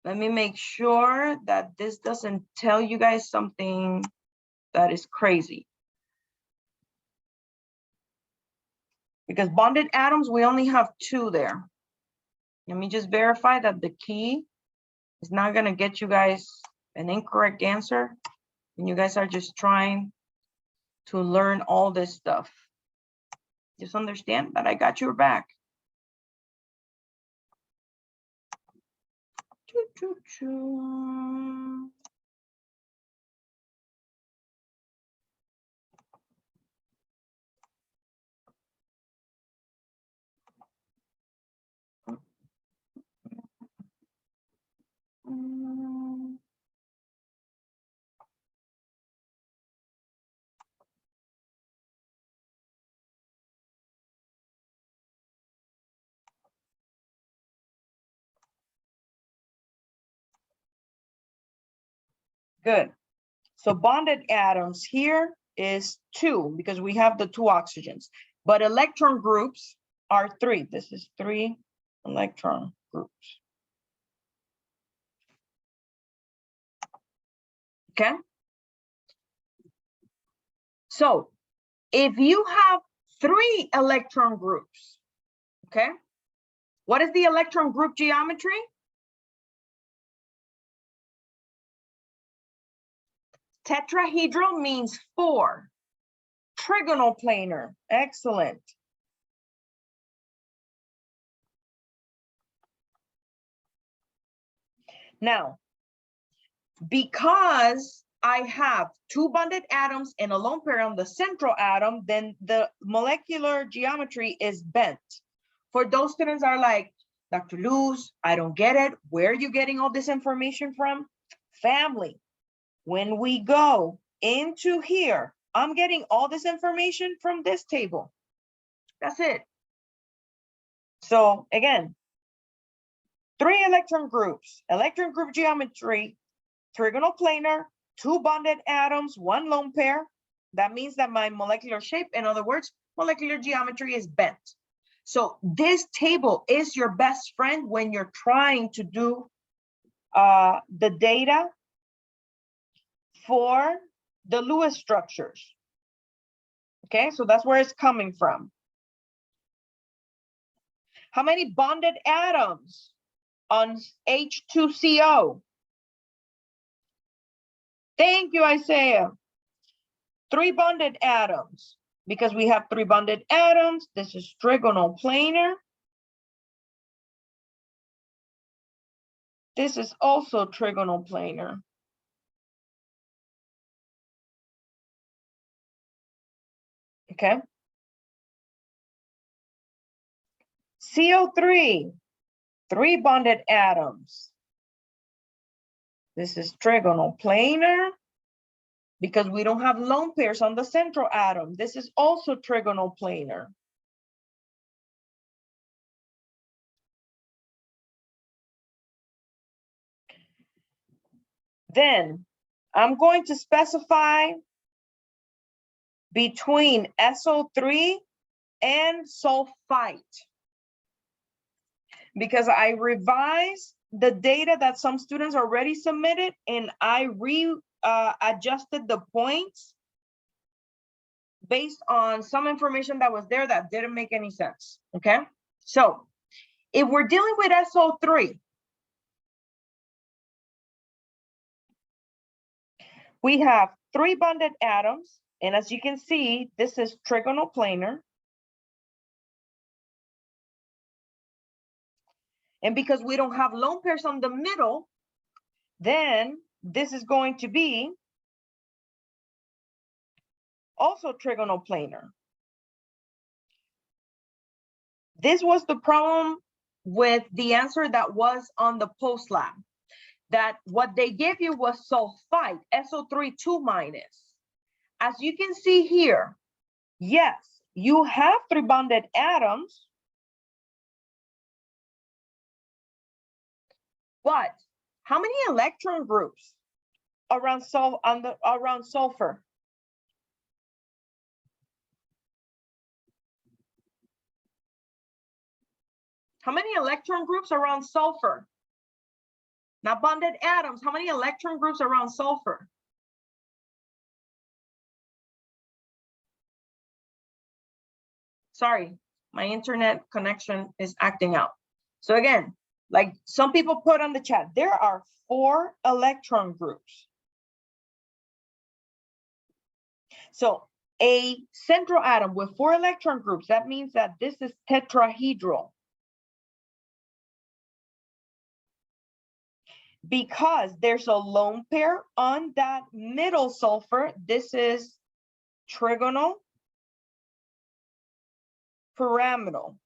Let me make sure that this doesn't tell you guys something that is crazy. Because bonded atoms, we only have 2 there. Let me just verify that the key is not gonna get you guys an incorrect answer. And you guys are just trying to learn all this stuff. Just understand that I got your back. Choo, choo, choo. Good. So bonded atoms here is 2 because we have the 2 oxygens, but electron groups are 3. This is 3 electron groups. Okay. So if you have 3 electron groups, okay, what is the electron group geometry? Tetrahedral means 4. Trigonal planar, excellent. Now, because I have 2 bonded atoms and a lone pair on the central atom, then the molecular geometry is bent. For those students are like, Dr. Luz, I don't get it. Where are you getting all this information from? Family, when we go into here, I'm getting all this information from this table. That's it. So again, 3 electron groups, electron group geometry, trigonal planar, 2 bonded atoms, 1 lone pair. That means that my molecular shape, in other words, molecular geometry is bent. So this table is your best friend when you're trying to do the data for the Lewis structures. Okay, so that's where it's coming from. How many bonded atoms on H2CO? Thank you, Isaiah. 3 bonded atoms. Because we have 3 bonded atoms, this is trigonal planar. This is also trigonal planar. Okay. CO3, 3 bonded atoms. This is trigonal planar because we don't have lone pairs on the central atom. This is also trigonal planar. Then I'm going to specify between SO3 and sulfite because I revised the data that some students already submitted and I adjusted the points based on some information that was there that didn't make any sense, okay? So if we're dealing with SO3, we have 3 bonded atoms, and as you can see, this is trigonal planar. And because we don't have lone pairs on the middle, then this is going to be also trigonal planar. This was the problem with the answer that was on the post lab, that what they gave you was sulfite, SO3 2-. As you can see here, yes, you have 3 bonded atoms, but how many electron groups around sulfur? How many electron groups around sulfur? Not bonded atoms. How many electron groups around sulfur? Sorry, my internet connection is acting out. So again, like some people put on the chat, there are 4 electron groups. So a central atom with 4 electron groups, that means that this is tetrahedral. Because there's a lone pair on that middle sulfur, this is trigonal pyramidal.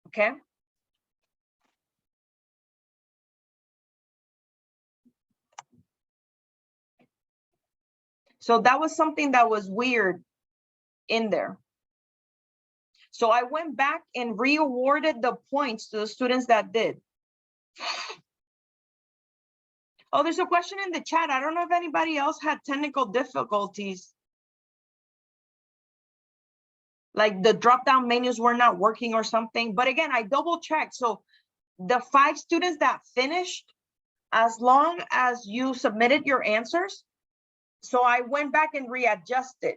Okay. So that was something that was weird in there. So I went back and re-awarded the points to the students that did. Oh, there's a question in the chat. I don't know if anybody else had technical difficulties. Like the drop-down menus were not working or something. But again, I double checked. So the 5 students that finished, as long as you submitted your answers, so I went back and readjusted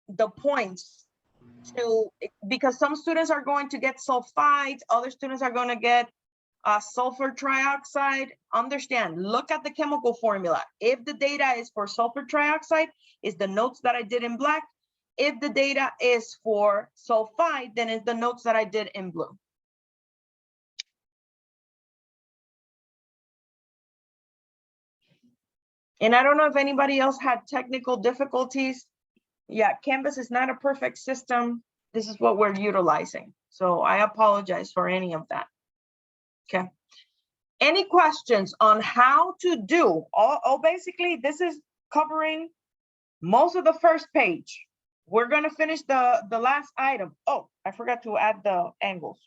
the points to, because some students are going to get sulfides, other students are going to get sulfur trioxide. Understand, look at the chemical formula. If the data is for sulfur trioxide, is the notes that I did in black. If the data is for sulfide, then it's the notes that I did in blue. And I don't know if anybody else had technical difficulties. Yeah, Canvas is not a perfect system. This is what we're utilizing. So I apologize for any of that. Okay. Any questions on how to do? Basically, this is covering most of the first page. We're going to finish the last item. Oh, I forgot to add the angles.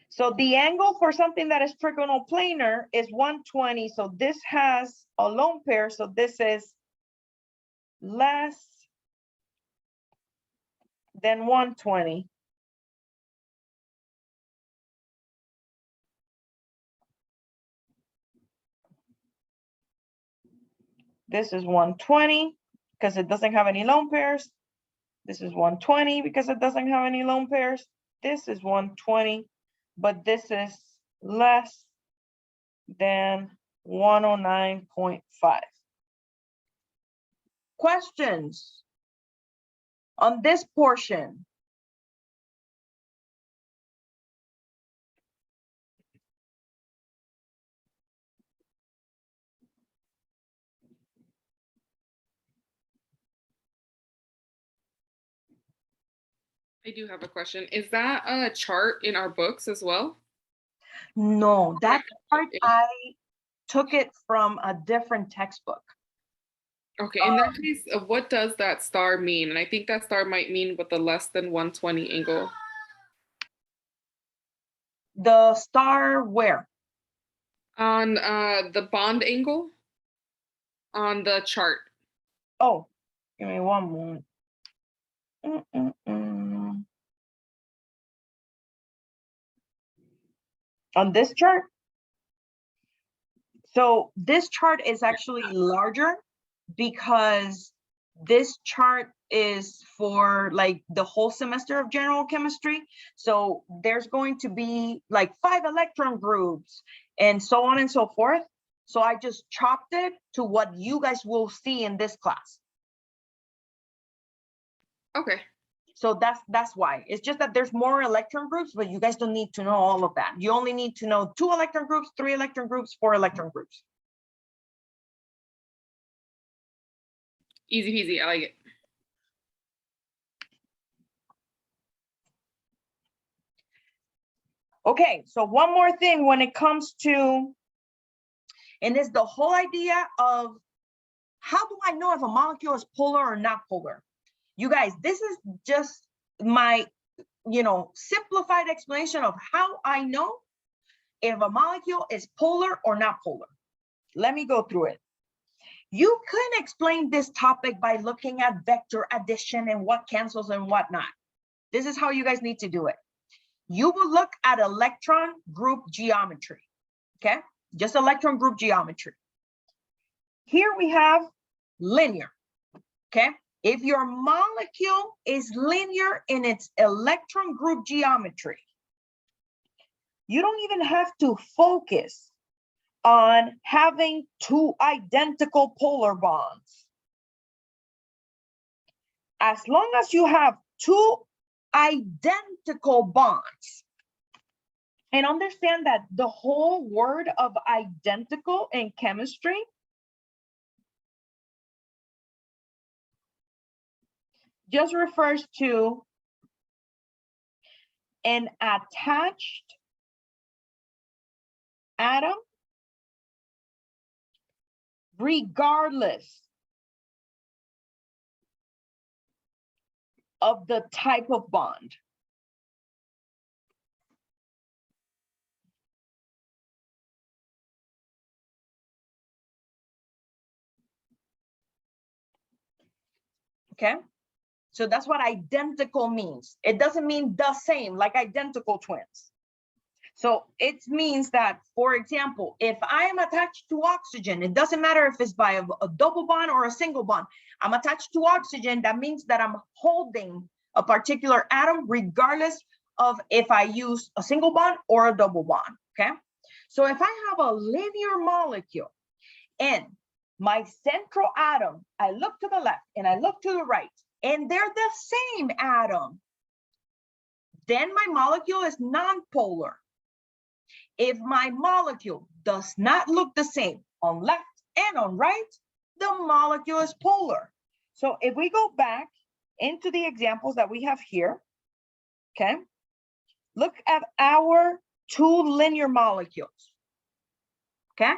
So the angle for something that is trigonal planar is 120. So this has a lone pair. So this is less than 120. This is 120 because it doesn't have any lone pairs. This is 120 because it doesn't have any lone pairs. This is 120, but this is less than 109.5. Questions on this portion? I do have a question. Is that a chart in our books as well? No, that part I took it from a different textbook. Okay, in that case, what does that star mean? And I think that star might mean with the less than 120 angle. The star where? On the bond angle on the chart. Oh, give me one moment. On this chart? So this chart is actually larger because this chart is for like the whole semester of general chemistry. So there's going to be like 5 electron groups and so on and so forth. So I just chopped it to what you guys will see in this class. Okay. So that's why. It's just that there's more electron groups, but you guys don't need to know all of that. You only need to know 2 electron groups, 3 electron groups, 4 electron groups. Easy peasy, I like it. Okay, so one more thing when it comes to, and it's the whole idea of how do I know if a molecule is polar or not polar? You guys, this is just my, simplified explanation of how I know if a molecule is polar or not polar. Let me go through it. You can explain this topic by looking at vector addition and what cancels and what not. This is how you guys need to do it. You will look at electron group geometry, okay? Just electron group geometry. Here we have linear, okay? If your molecule is linear in its electron group geometry, you don't even have to focus on having 2 identical polar bonds. As long as you have 2 identical bonds, and understand that the whole word of identical in chemistry just refers to an attached atom regardless of the type of bond. okay? So that's what identical means. It doesn't mean the same, like identical twins. So it means that, for example, if I am attached to oxygen, it doesn't matter if it's by a double bond or a single bond. I'm attached to oxygen. That means that I'm holding a particular atom regardless of if I use a single bond or a double bond, okay? So if I have a linear molecule and my central atom, I look to the left and I look to the right, and they're the same atom, then my molecule is nonpolar. If my molecule does not look the same on left and on right, the molecule is polar. So if we go back into the examples that we have here, okay, look at our two linear molecules, okay,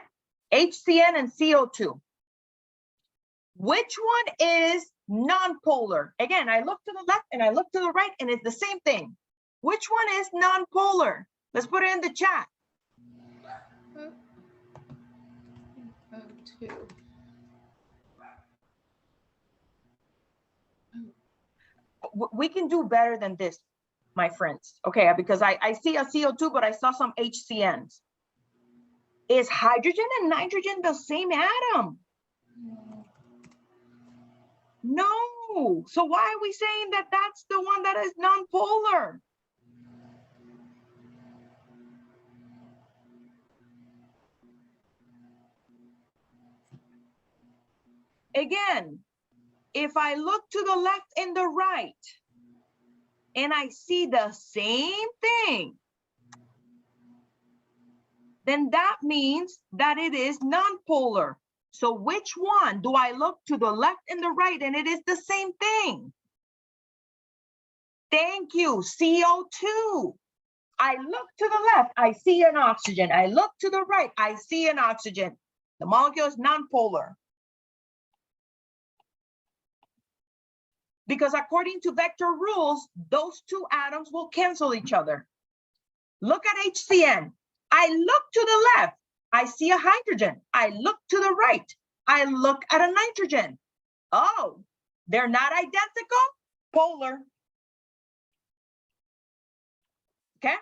HCN and CO2. Which one is nonpolar? Again, I look to the left and I look to the right, and it's the same thing. Which one is nonpolar? Let's put it in the chat. We can do better than this, my friends. Okay, because I see a CO2, but I saw some HCNs. Is hydrogen and nitrogen the same atom? No. So why are we saying that that's the one that is nonpolar? Again, if I look to the left and the right, and I see the same thing, then that means that it is nonpolar. So which one do I look to the left and the right, and it is the same thing? Thank you, CO2. I look to the left, I see an oxygen. I look to the right, I see an oxygen. The molecule is nonpolar. Because according to vector rules, those two atoms will cancel each other. Look at HCN. I look to the left, I see a hydrogen. I look to the right, I look at a nitrogen. Oh, they're not identical? Polar. Okay.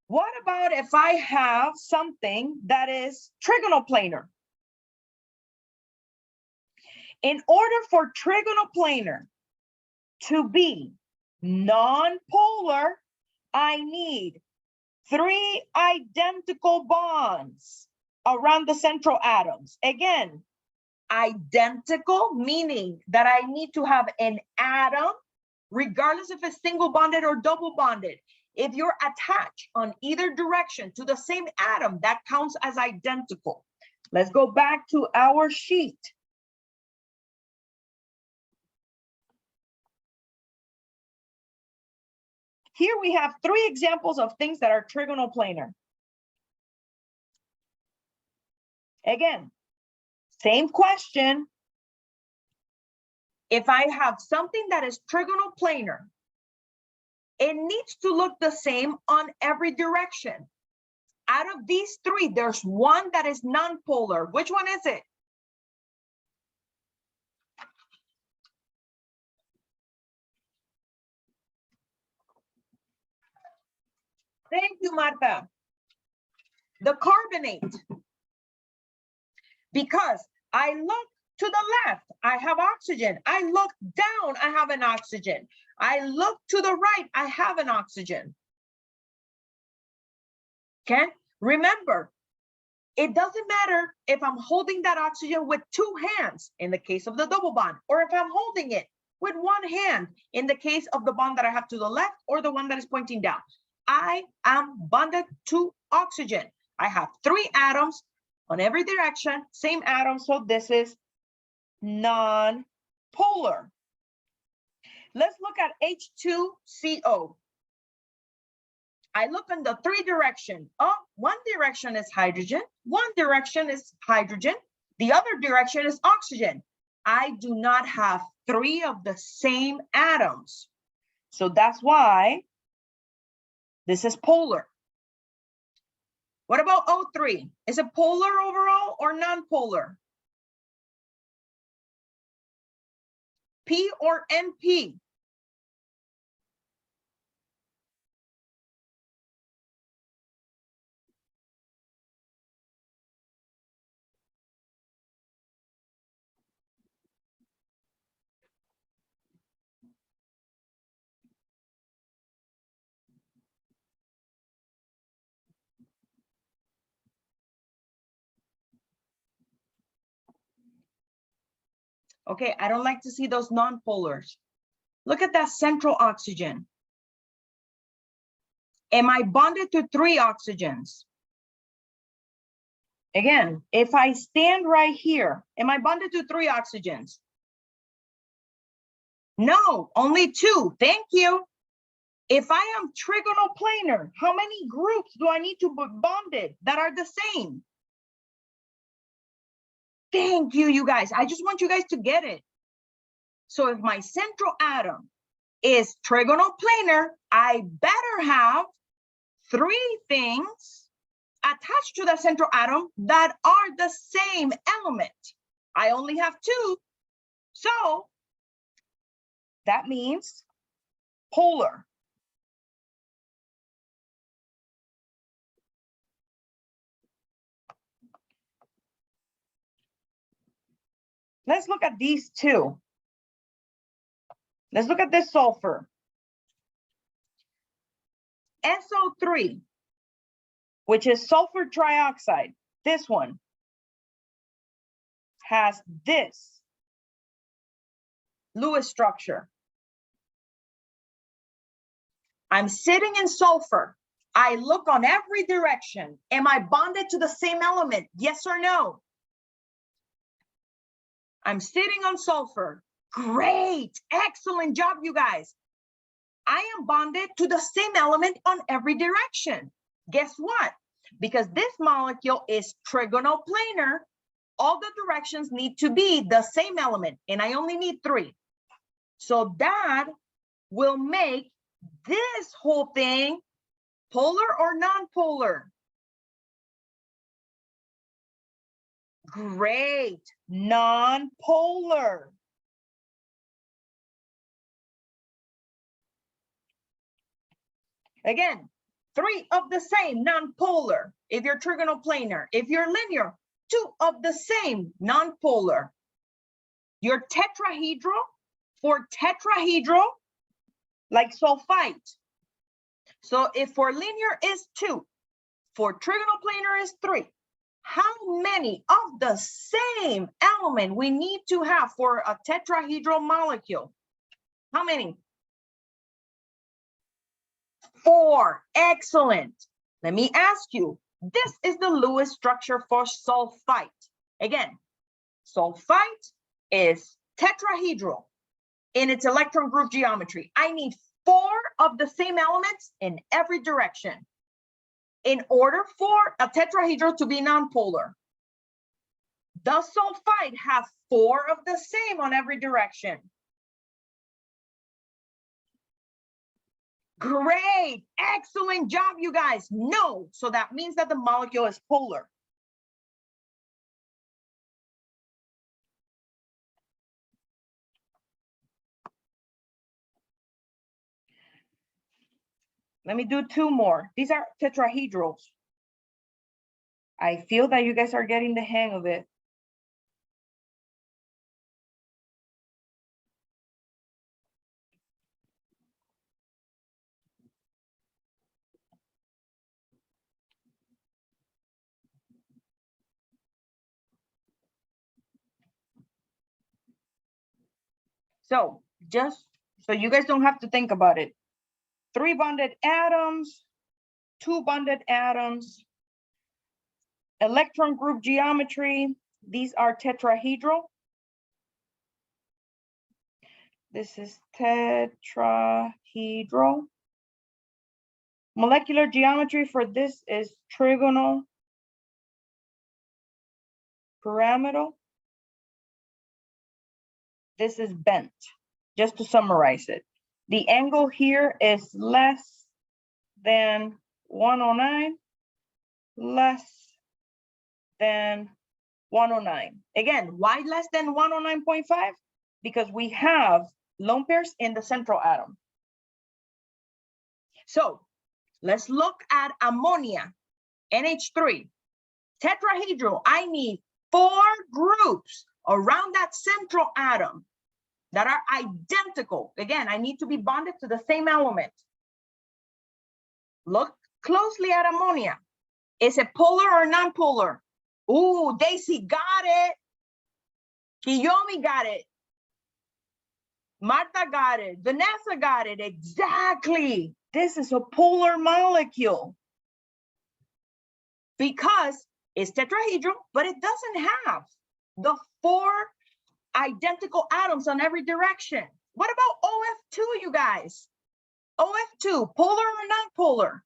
What about if I have something that is trigonal planar? In order for trigonal planar to be nonpolar, I need 3 identical bonds around the central atoms. Again, identical, meaning that I need to have an atom, regardless if it's single bonded or double bonded. If you're attached on either direction to the same atom, that counts as identical. Let's go back to our sheet. Here we have 3 examples of things that are trigonal planar. Again, same question. If I have something that is trigonal planar, it needs to look the same on every direction. Out of these 3, there's one that is nonpolar. Which one is it? Thank you, Marta. The carbonate. Because I look to the left, I have oxygen. I look down, I have an oxygen. I look to the right, I have an oxygen. Okay, remember, it doesn't matter if I'm holding that oxygen with 2 hands in the case of the double bond, or if I'm holding it with 1 hand in the case of the bond that I have to the left or the one that is pointing down. I am bonded to oxygen. I have 3 atoms on every direction, same atom, so this is non-polar. Let's look at H2CO. I look in the 3 direction. Oh, one direction is hydrogen, one direction is hydrogen, the other direction is oxygen. I do not have 3 of the same atoms. So that's why this is polar. What about O3? Is it polar overall or non-polar? P or NP? Okay, I don't like to see those nonpolars. Look at that central oxygen. Am I bonded to 3 oxygens? Again, if I stand right here, am I bonded to 3 oxygens? No, only 2. Thank you. If I am trigonal planar, how many groups do I need to be bonded that are the same? Thank you, you guys. I just want you guys to get it. So if my central atom is trigonal planar, I better have 3 things attached to the central atom that are the same element. I only have 2. So that means polar. Let's look at these 2. Let's look at this sulfur. SO3, which is sulfur trioxide, this one has this Lewis structure. I'm sitting in sulfur. I look on every direction. Am I bonded to the same element? Yes or no? I'm sitting on sulfur. Great, excellent job, you guys. I am bonded to the same element on every direction. Guess what? Because this molecule is trigonal planar, all the directions need to be the same element, and I only need 3. So that will make this whole thing polar or non-polar? Great, non-polar. Again, 3 of the same, non-polar. If you're trigonal planar, if you're linear, 2 of the same, non-polar. Your tetrahedral, for tetrahedral, like sulfite. So if for linear is 2, for trigonal planar is 3, how many of the same element we need to have for a tetrahedral molecule? How many? 4. Excellent. Let me ask you, this is the Lewis structure for sulfite. Again, sulfite is tetrahedral in its electron group geometry. I need 4 of the same elements in every direction in order for a tetrahedral to be nonpolar. The sulfite has 4 of the same on every direction. Great, excellent job, you guys. No, so that means that the molecule is polar. Let me do 2 more. These are tetrahedrals. I feel that you guys are getting the hang of it. So just so you guys don't have to think about it. 3 bonded atoms, 2 bonded atoms, electron group geometry. These are tetrahedral. This is tetrahedral. Molecular geometry for this is trigonal pyramidal. This is bent, just to summarize it. The angle here is less than 109, less than 109. Again, why less than 109.5? because we have lone pairs in the central atom. So let's look at ammonia, NH3, tetrahedral. I need 4 groups around that central atom that are identical. Again, I need to be bonded to the same element. Look closely at ammonia. Is it polar or non-polar? Ooh, Daisy got it. Kiyomi got it. Marta got it. Vanessa got it. Exactly. This is a polar molecule because it's tetrahedral, but it doesn't have the 4 identical atoms on every direction. What about OF2, you guys? OF2, polar or non-polar?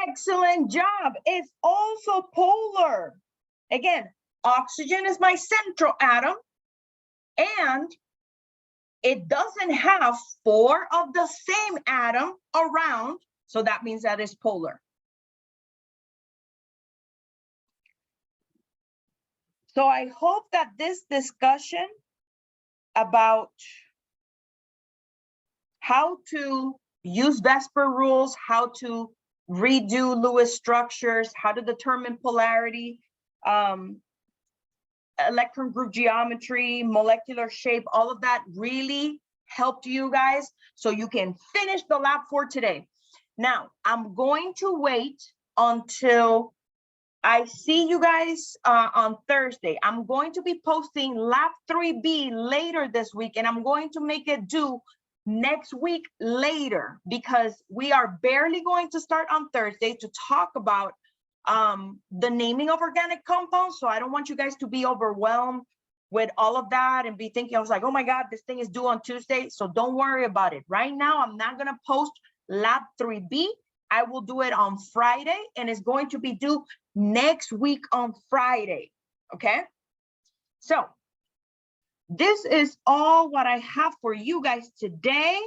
Excellent job. It's also polar. Again, oxygen is my central atom, and it doesn't have 4 of the same atom around, so that means that it's polar. So I hope that this discussion about how to use Vesper rules, how to redo Lewis structures, how to determine polarity, electron group geometry, molecular shape, all of that really helped you guys so you can finish the lab for today. Now, I'm going to wait until I see you guys on Thursday. I'm going to be posting lab 3B later this week, and I'm going to make it due next week later because we are barely going to start on Thursday to talk about the naming of organic compounds. So I don't want you guys to be overwhelmed with all of that and be thinking, I was like, oh my God, this thing is due on Tuesday. So don't worry about it. Right now, I'm not gonna post lab 3B. I will do it on Friday, and it's going to be due next week on Friday, okay? So this is all what I have for you guys today.